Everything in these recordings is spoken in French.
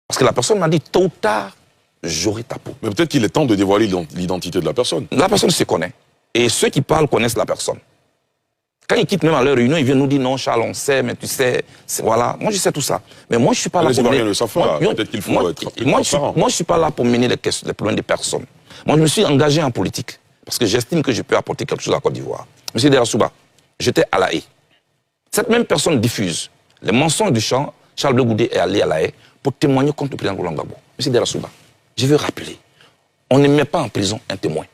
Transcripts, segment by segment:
Parce que la personne m'a dit, tôt ou tard, j'aurai ta peau. Mais peut-être qu'il est temps de dévoiler l'identité de la personne. La personne se connaît. Et ceux qui parlent connaissent la personne. Quand ils quittent même à leur réunion, ils viennent nous dire, non, Charles, on sait, mais tu sais, voilà. Moi, je sais tout ça. Mais moi, je suis pas là pour mener... Peut-être qu'il faut être plus transparent. Moi, je suis pas là pour mener les problèmes des personnes. Moi, je me suis engagé en politique. Parce que j'estime que je peux apporter quelque chose à la Côte d'Ivoire. Monsieur Derasouba, j'étais à La Haye. Cette même personne diffuse les mensonges du champ. Charles Blé Goudé est allé à La Haye pour témoigner contre le président Roland Gbagbo. Monsieur Derasouba, je veux rappeler, on ne met pas en prison un témoin.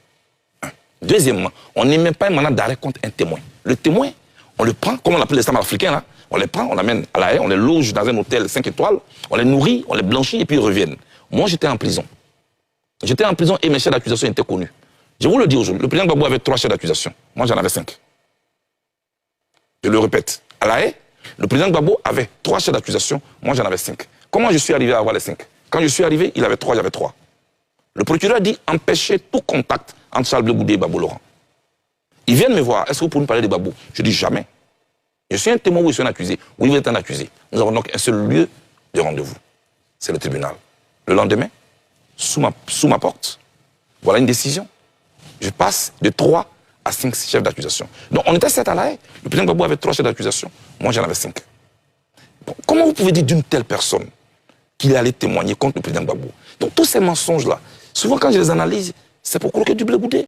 Deuxièmement, on ne met pas un mandat d'arrêt contre un témoin. Le témoin, on le prend, comme on l'appelle les Stams africains, là, on les prend, on l'amène à La Haye, on les loge dans un hôtel 5 étoiles, on les nourrit, on les blanchit et puis ils reviennent. Moi, j'étais en prison. J'étais en prison et mes chefs d'accusation étaient connus. Je vous le dis aujourd'hui, le président Gbagbo avait 3 chefs d'accusation. Moi, j'en avais 5. Je le répète, à La Haye, le président Gbagbo avait 3 chefs d'accusation, moi j'en avais 5. Comment je suis arrivé à avoir les 5? Quand je suis arrivé, il avait 3, j'avais 3. Le procureur dit empêcher tout contact entre Charles Blé Goudé et Gbagbo Laurent. Ils viennent me voir, est-ce que vous pouvez me parler de Gbagbo? Je dis jamais. Je suis un témoin ou je suis un accusé. Oui, vous êtes un accusé. Nous avons donc un seul lieu de rendez-vous. C'est le tribunal. Le lendemain, sous ma porte, voilà une décision. Je passe de 3 à 5 chefs d'accusation. Donc on était 7 à La Haye. Le président Gbagbo avait 3 chefs d'accusation. Moi j'en avais 5. Bon, comment vous pouvez dire d'une telle personne qu'il est allé témoigner contre le président Gbagbo? Donc tous ces mensonges-là, souvent quand je les analyse, c'est pour coloquer du Blé Goudé.